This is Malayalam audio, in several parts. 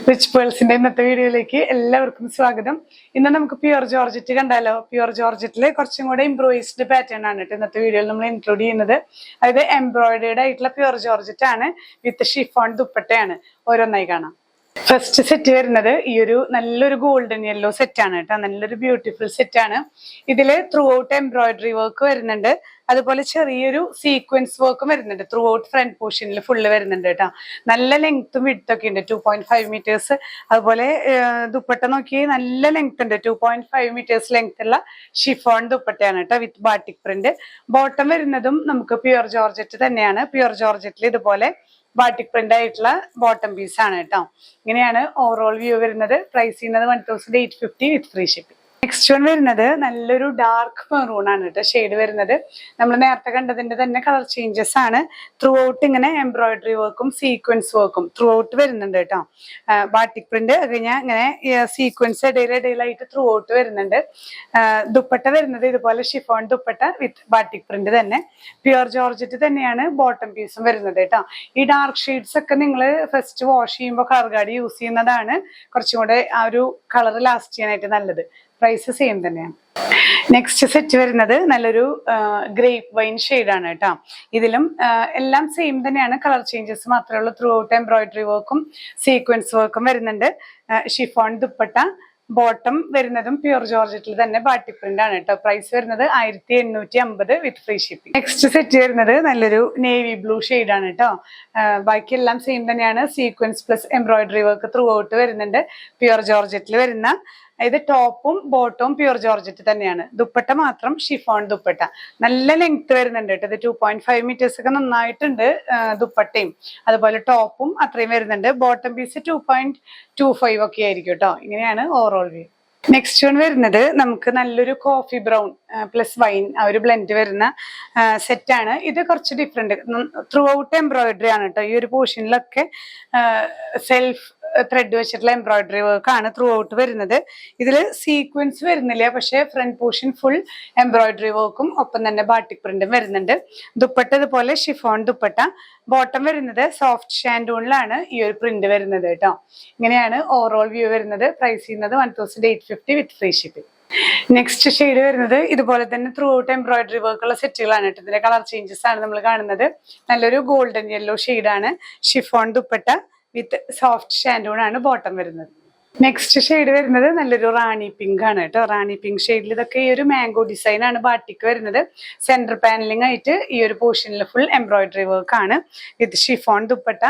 റിച്ച് പേൾസിന്റെ ഇന്നത്തെ വീഡിയോയിലേക്ക് എല്ലാവർക്കും സ്വാഗതം. ഇന്ന് നമുക്ക് പ്യുർ ജോർജറ്റ് കണ്ടാലോ. പ്യുർ ജോർജറ്റില് കുറച്ചും കൂടെ ഇംപ്രൂവൈസ്ഡ് പാറ്റേൺ ആണ് കേട്ടോ ഇന്നത്തെ വീഡിയോയിൽ നമ്മൾ ഇൻക്ലൂഡ് ചെയ്യുന്നത്. അതായത് എംബ്രോയിഡേർഡ് ആയിട്ടുള്ള പ്യുർ ജോർജറ്റ് ആണ് വിത്ത് ഷിഫോൺ ദുപ്പട്ടയാണ്. ഓരോന്നായി കാണാം. ഫസ്റ്റ് സെറ്റ് വരുന്നത് ഈ ഒരു നല്ലൊരു ഗോൾഡൻ യെല്ലോ സെറ്റ് ആണ് കേട്ടോ. നല്ലൊരു ബ്യൂട്ടിഫുൾ സെറ്റ് ആണ്. ഇതില് ത്രൂ ഔട്ട് എംബ്രോയിഡറി വർക്ക് വരുന്നുണ്ട്. അതുപോലെ ചെറിയൊരു സീക്വൻസ് വർക്കും വരുന്നുണ്ട്. ത്രൂ ഔട്ട് ഫ്രണ്ട് പോർഷനിൽ ഫുള്ള് വരുന്നുണ്ട് കേട്ടോ. നല്ല ലെങ്ത്തും വിഡ്ത്തും ഒക്കെ ഉണ്ട്. 2.5 മീറ്റേഴ്സ്. അതുപോലെ ദുപ്പട്ട നോക്കി നല്ല ലെങ്ത് ഉണ്ട്. 2.5 മീറ്റേഴ്സ് ലെങ്ത് ഉള്ള ഷിഫോൺ ദുപ്പട്ടയാണ് കേട്ടോ വിത്ത് ബാട്ടിക് പ്രിന്റ്. ബോട്ടം വരുന്നതും നമുക്ക് പ്യുർ ജോർജറ്റ് തന്നെയാണ്. പ്യുർ ജോർജറ്റിൽ ഇതുപോലെ ബാട്ടിക് പ്രിന്റ് ആയിട്ടുള്ള ബോട്ടം പീസ് ആണ് കേട്ടോ. ഇങ്ങനെയാണ് ഓവറോൾ വ്യൂ വരുന്നത്. പ്രൈസ് ചെയ്യുന്നത് 1850 വിത്ത് ഫ്രീ ഷിപ്പിംഗ്. നെക്സ്റ്റ് വൺ വരുന്നത് നല്ലൊരു ഡാർക്ക് മെറൂൺ ആണ് കേട്ടോ ഷെയ്ഡ് വരുന്നത്. നമ്മൾ നേരത്തെ കണ്ടതിന്റെ തന്നെ കളർ ചേഞ്ചസ് ആണ്. ത്രൂ ഔട്ട് ഇങ്ങനെ എംബ്രോയിഡറി വർക്കും സീക്വൻസ് വർക്കും ത്രൂ ഔട്ട് വരുന്നുണ്ട് കേട്ടോ. ബാട്ടിക് പ്രിന്റ് കഴിഞ്ഞാൽ ഇങ്ങനെ സീക്വൻസ് ഇടയിലായിട്ട് ത്രൂ ഔട്ട് വരുന്നുണ്ട്. ദുപ്പട്ട വരുന്നത് ഇതുപോലെ ഷിഫോൺ ദുപ്പട്ട വിത്ത് ബാട്ടിക് പ്രിന്റ് തന്നെ. പ്യുർ ജോർജറ്റ് തന്നെയാണ് ബോട്ടം പീസും വരുന്നത് കേട്ടോ. ഈ ഡാർക്ക് ഷെയ്ഡ്സ് ഒക്കെ നിങ്ങൾ ഫസ്റ്റ് വാഷ് ചെയ്യുമ്പോൾ കളർ ഗാർഡ് യൂസ് ചെയ്യുന്നതാണ് കുറച്ചും കൂടെ ആ ഒരു കളർ ലാസ്റ്റ് ചെയ്യാനായിട്ട് നല്ലത്. പ്രൈസ് സെയിം തന്നെയാണ്. നെക്സ്റ്റ് സെറ്റ് വരുന്നത് നല്ലൊരു ഗ്രേപ്പ് വൈൻ ഷെയ്ഡാണ് കേട്ടോ. ഇതിലും എല്ലാം സെയിം തന്നെയാണ്. കളർ ചേഞ്ചസ് മാത്രമേ ഉള്ളൂ. ത്രൂ ഔട്ട് എംബ്രോയിഡറി വർക്കും സീക്വൻസ് വർക്കും വരുന്നുണ്ട്. ഷിഫോൺ ദുപ്പട്ട. ബോട്ടം വരുന്നതും പ്യുർ ജോർജറ്റിൽ തന്നെ ബാട്ടിക് പ്രിന്റ് ആണ് കേട്ടോ. പ്രൈസ് വരുന്നത് 1850 വിത്ത് ഫ്രീ ഷിപ്പിംഗ്. നെക്സ്റ്റ് സെറ്റ് വരുന്നത് നല്ലൊരു നേവി ബ്ലൂ ഷെയ്ഡാണ് കേട്ടോ. ബാക്കിയെല്ലാം സെയിം തന്നെയാണ്. Sequence plus embroidery work through out വരുന്നുണ്ട്. പ്യുർ ജോർജറ്റിൽ വരുന്ന ഇത് ടോപ്പും ബോട്ടവും പ്യുർ ജോർജറ്റ് തന്നെയാണ്. ദുപ്പട്ട മാത്രം ഷിഫോൺ ദുപ്പട്ട. നല്ല ലെങ്ത് വരുന്നുണ്ട് കേട്ടോ. ഇത് 2.5 മീറ്റേഴ്സ് ഒക്കെ നന്നായിട്ടുണ്ട്. ദുപ്പട്ടയും അതുപോലെ ടോപ്പും അത്രയും വരുന്നുണ്ട്. ബോട്ടം പീസ് 2.25 ഒക്കെ ആയിരിക്കും കേട്ടോ. ഇങ്ങനെയാണ് ഓവറോൾ വ്യൂ. നെക്സ്റ്റ് വൺ വരുന്നത് നമുക്ക് നല്ലൊരു കോഫി ബ്രൗൺ പ്ലസ് വൈൻ ആ ഒരു ബ്ലെൻഡ് വരുന്ന സെറ്റാണ്. ഇത് കുറച്ച് ഡിഫറെന്റ്. ത്രൂ ഔട്ട് എംബ്രോയിഡറി ആണ് കേട്ടോ. ഈ ഒരു പോർഷനിലൊക്കെ സെൽഫ് ത്രെഡ് വെച്ചിട്ടുള്ള എംബ്രോയിഡറി വർക്ക് ആണ് ത്രൂ ഔട്ട് വരുന്നത്. ഇതിൽ സീക്വൻസ് വരുന്നില്ല, പക്ഷെ ഫ്രണ്ട് പോർഷൻ ഫുൾ എംബ്രോയിഡറി വർക്കും ഒപ്പം തന്നെ ബാട്ടിക് പ്രിന്റും വരുന്നുണ്ട്. ദുപ്പട്ട ഇതുപോലെ ഷിഫോൺ ദുപ്പട്ട. ബോട്ടം വരുന്നത് സോഫ്റ്റ് ഷാൻഡൂണിലാണ് ഈ ഒരു പ്രിന്റ് വരുന്നത് കേട്ടോ. ഇങ്ങനെയാണ് ഓവറോൾ വ്യൂ വരുന്നത്. പ്രൈസ് ചെയ്യുന്നത് 1850 വിത്ത് ഫ്രീ ഷിപ്പിംഗ്. നെക്സ്റ്റ് ഷെയ്ഡ് വരുന്നത് ഇതുപോലെ തന്നെ ത്രൂ ഔട്ട് എംബ്രോയിഡറി വർക്കുള്ള സെറ്റുകളാണ് കേട്ടോ. ഇതിന്റെ കളർ ചേഞ്ചസ് ആണ് നമ്മൾ കാണുന്നത്. നല്ലൊരു ഗോൾഡൻ യെല്ലോ ഷെയ്ഡാണ്. ഷിഫോൺ ദുപ്പട്ട വിത്ത് സോഫ്റ്റ് ഷാൻഡൂൺ ആണ് ബോട്ടം വരുന്നത്. നെക്സ്റ്റ് ഷെയ്ഡ് വരുന്നത് നല്ലൊരു റാണി പിങ്ക് ആണ് കേട്ടോ. റാണി പിങ്ക് ഷെയ്ഡിൽ ഇതൊക്കെ ഈ ഒരു മാംഗോ ഡിസൈൻ ആണ് ബാട്ടിക്ക് വരുന്നത്. സെന്റർ പാനലിംഗ് ആയിട്ട് ഈ ഒരു പോർഷനിൽ ഫുൾ എംബ്രോയിഡറി വർക്ക് ആണ് വിത്ത് ഷിഫോൺ ദുപ്പട്ട.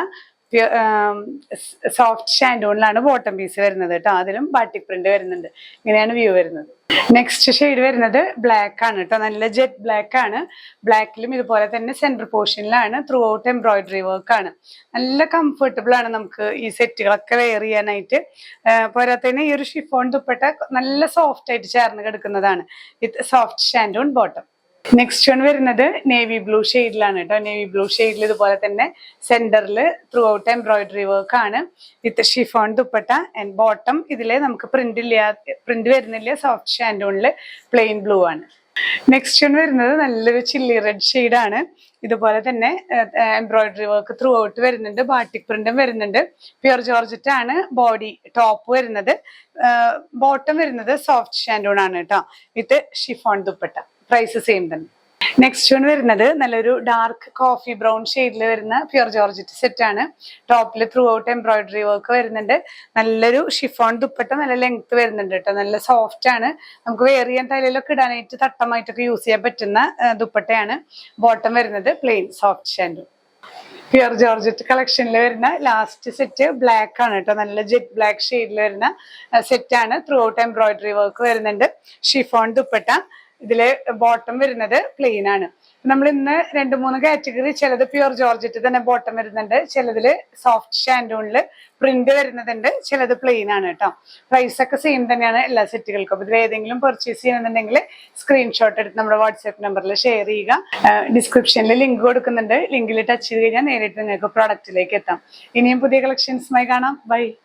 സോഫ്റ്റ് ഷാൻഡൂണിലാണ് ബോട്ടം പീസ് വരുന്നത് കേട്ടോ. അതിലും ബാട്ടിക് പ്രിന്റ് വരുന്നുണ്ട്. ഇങ്ങനെയാണ് വ്യൂ വരുന്നത്. നെക്സ്റ്റ് ഷെയ്ഡ് വരുന്നത് ബ്ലാക്ക് ആണ് കേട്ടോ. നല്ല ജെറ്റ് ബ്ലാക്ക് ആണ്. ബ്ലാക്കിലും ഇതുപോലെ തന്നെ സെന്റർ പോർഷനിലാണ് ത്രൂ ഔട്ട് എംബ്രോയിഡറി വർക്ക് ആണ്. നല്ല കംഫർട്ടബിൾ ആണ് നമുക്ക് ഈ സെറ്റുകളൊക്കെ വെയർ ചെയ്യാനായിട്ട്. പോരാത്തതിന് ഈ ഒരു ഷിഫോൺ ദുപ്പട്ട നല്ല സോഫ്റ്റ് ആയിട്ട് ചേർന്ന് കിടക്കുന്നതാണ് വിത്ത് soft shantoon bottom. Next one വരുന്നത് നേവി ബ്ലൂ ഷെയ്ഡിലാണ് കേട്ടോ. നേവി ബ്ലൂ ഷെയ്ഡിൽ ഇതുപോലെ തന്നെ സെന്ററിൽ ത്രൂ ഔട്ട് എംബ്രോയിഡറി വർക്ക് ആണ് with chiffon dupatta. And bottom ഇതില് നമുക്ക് പ്രിന്റ് വരുന്നില്ല. സോഫ്റ്റ് ഷാൻഡൂണില് പ്ലെയിൻ ബ്ലൂ ആണ്. നെക്സ്റ്റ് വൺ വരുന്നത് നല്ലൊരു ചില്ലി റെഡ് ഷെയ്ഡാണ്. ഇതുപോലെ തന്നെ എംബ്രോയിഡറി വർക്ക് ത്രൂ ഔട്ട് വരുന്നുണ്ട്. ബാട്ടിക് പ്രിന്റും വരുന്നുണ്ട്. പ്യുർ ജോർജറ്റ് ആണ് ബോഡി ടോപ്പ് വരുന്നത്. ബോട്ടം വരുന്നത് സോഫ്റ്റ് ഷാൻഡൂൺ ആണ് കേട്ടോ വിത്ത് ഷിഫോൺ ദുപ്പട്ട. പ്രൈസ് സെയിം തന്നെ. നെക്സ്റ്റ് വൺ വരുന്നത് നല്ലൊരു ഡാർക്ക് കോഫി ബ്രൗൺ ഷെയ്ഡിൽ വരുന്ന പ്യുർ ജോർജറ്റ് സെറ്റ് ആണ്. ടോപ്പിൽ ത്രൂ ഔട്ട് എംബ്രോയിഡറി വർക്ക് വരുന്നുണ്ട്. നല്ലൊരു ഷിഫോൺ ദുപ്പട്ട. നല്ല ലെങ്ത് വരുന്നുണ്ട് കേട്ടോ. നല്ല സോഫ്റ്റ് ആണ്. നമുക്ക് വെയർ ചെയ്യാൻ തലയിലൊക്കെ ഇടാനായിട്ട് തട്ടമായിട്ടൊക്കെ യൂസ് ചെയ്യാൻ പറ്റുന്ന ദുപ്പട്ടയാണ്. ബോട്ടം വരുന്നത് plain soft shantoon. Pure georgette കളക്ഷനിൽ വരുന്ന ലാസ്റ്റ് സെറ്റ് ബ്ലാക്ക് ആണ് കേട്ടോ. നല്ല ജെറ്റ് ബ്ലാക്ക് ഷെയ്ഡിൽ വരുന്ന സെറ്റ് ആണ്. ത്രൂ ഔട്ട് എംബ്രോയിഡറി വർക്ക് വരുന്നുണ്ട്. ഷിഫോൺ ദുപ്പട്ട. ഇതില് ബോട്ടം വരുന്നത് പ്ലെയിൻ ആണ്. നമ്മൾ ഇന്ന് 2-3 കാറ്റഗറി, ചിലത് പ്യുർ ജോർജറ്റ് തന്നെ ബോട്ടം വരുന്നുണ്ട്, ചിലതില് സോഫ്റ്റ് ഷാൻഡൂണില് പ്രിന്റ് വരുന്നതുണ്ട്, ചിലത് പ്ലെയിൻ ആണ് കേട്ടോ. പ്രൈസ് ഒക്കെ സെയിം തന്നെയാണ് എല്ലാ സെറ്റുകൾക്കും. ഇതിൽ ഏതെങ്കിലും പർച്ചേസ് ചെയ്യണമെന്നുണ്ടെങ്കിൽ സ്ക്രീൻഷോട്ട് എടുത്ത് നമ്മുടെ വാട്സ്ആപ്പ് നമ്പറിൽ ഷെയർ ചെയ്യുക. ഡിസ്ക്രിപ്ഷനിൽ ലിങ്ക് കൊടുക്കുന്നുണ്ട്. ലിങ്കിൽ ടച്ച് ചെയ്ത് കഴിഞ്ഞാൽ നേരിട്ട് നിങ്ങൾക്ക് പ്രോഡക്റ്റിലേക്ക് എത്താം. ഇനിയും പുതിയ കളക്ഷൻസുമായി കാണാം. ബൈ.